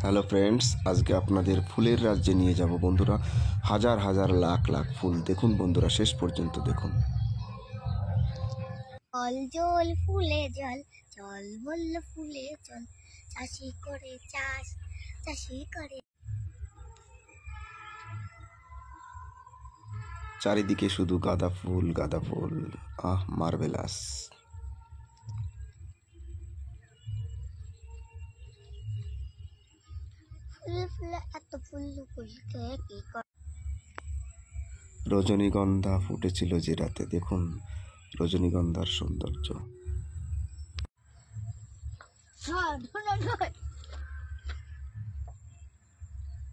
Hello friends, আজকে আপনাদের ফুলের রাজ্যে নিয়ে যাব বন্ধুরা। হাজার হাজার লাখ লাখ ফুল দেখুন বন্ধুরা, শেষ পর্যন্ত দেখুন। জল জল ফুলে জল, জল বলল ফুলে জল, চাষি করে চাষ, চাষি করে। চারিদিকে শুধু গাঁদা ফুল গাঁদা ফুল, আহ মার্ভেলাস। ফুলে ফুলে এত ফুল ফুলকে কি করে। রজনীগন্ধা ফুটেছিল যে রাতে, দেখুন রজনীগন্ধার সৌন্দর্য।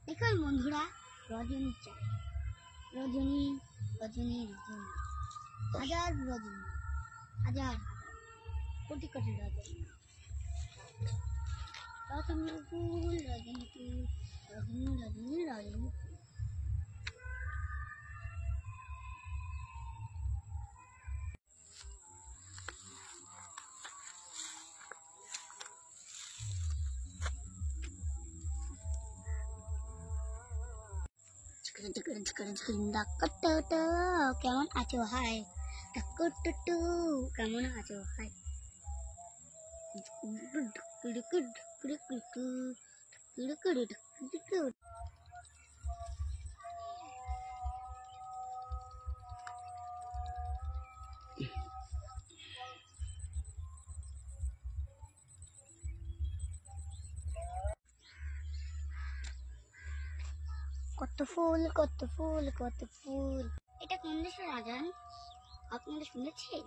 দেখুন বন্ধুরা, রজনী চাই, রজনী রজনী রজনী, হাজার রজনী, হাজার কোটি কোটি রজনী। রজনী ফুল রজনী ফুল, রজনী রজনী রজনী। কেমন আছো হাই, কেমন আছো হাই। কত ফুল কত ফুল কত ফুল। এটা কোন দেশের আজান আপনারা শুনেছেন?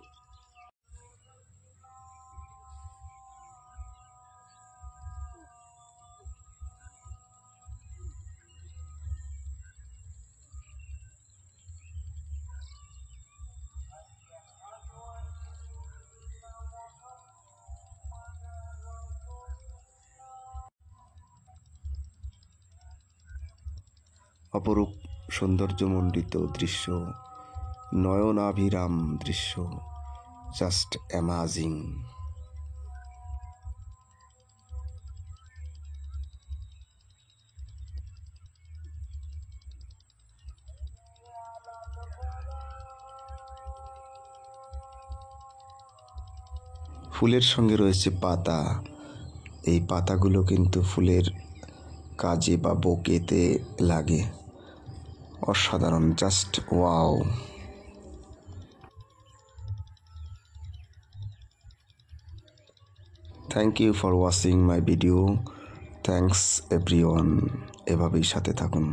অপরূপ সৌন্দর্যমণ্ডিত দৃশ্য, নয়নাভিরাম দৃশ্য, জাস্ট অ্যামাজিং। ফুলের সঙ্গে রয়েছে পাতা। এই পাতাগুলো কিন্তু ফুলের কাজে বা বোকেতে লাগে। অসাধারণ, just wow. Thank you for watching my video. Thanks everyone. এভাবেই সাথে থাকুন।